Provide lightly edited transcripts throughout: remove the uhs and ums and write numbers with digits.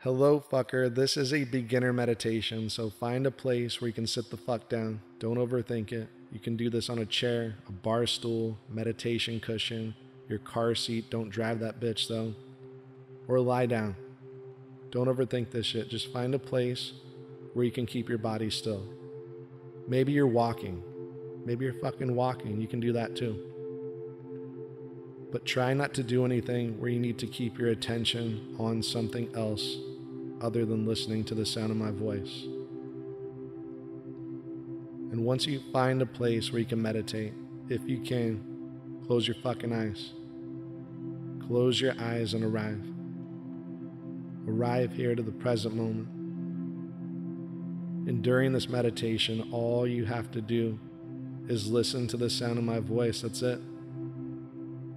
Hello, fucker. This is a beginner meditation, so find a place where you can sit the fuck down. Don't overthink it. You can do this on a chair, a bar stool, meditation cushion, your car seat. Don't drive that bitch, though. Or lie down. Don't overthink this shit. Just find a place where you can keep your body still. Maybe you're walking. Maybe you're fucking walking. You can do that too. But try not to do anything where you need to keep your attention on something else other than listening to the sound of my voice. And once you find a place where you can meditate, if you can, close your fucking eyes. Close your eyes and arrive. Arrive here to the present moment. And during this meditation, all you have to do is listen to the sound of my voice. That's it.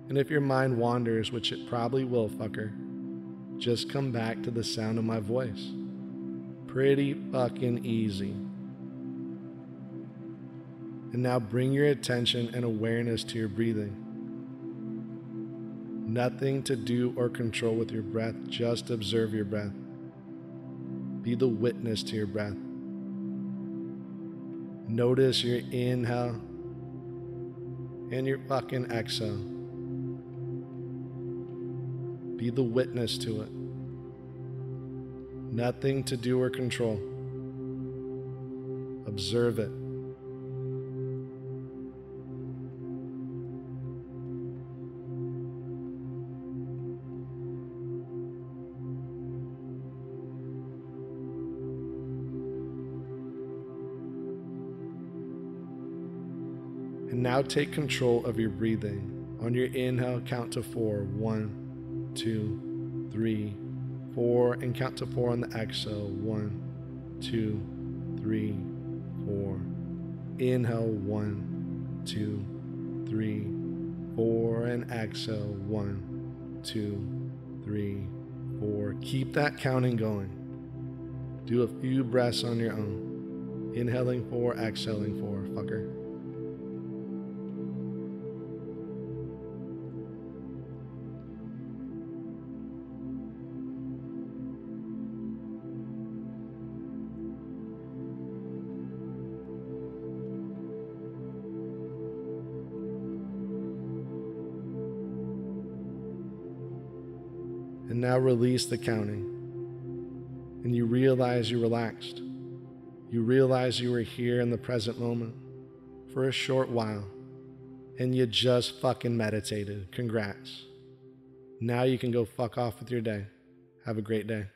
And if your mind wanders, which it probably will, fucker, just come back to the sound of my voice. Pretty fucking easy. And now bring your attention and awareness to your breathing. Nothing to do or control with your breath, just observe your breath. Be the witness to your breath. Notice your inhale and your fucking exhale. Be the witness to it. Nothing to do or control. Observe it. And now take control of your breathing. On your inhale, count to 4. 1, 2, 3, 4, and count to 4 on the exhale. 1, 2, 3, 4. Inhale, 1, 2, 3, 4, and exhale. 1, 2, 3, 4. Keep that counting going. Do a few breaths on your own. Inhaling 4, exhaling 4, fucker. And now release the counting. And you realize you relaxed. You realize you were here in the present moment for a short while. And you just fucking meditated. Congrats. Now you can go fuck off with your day. Have a great day.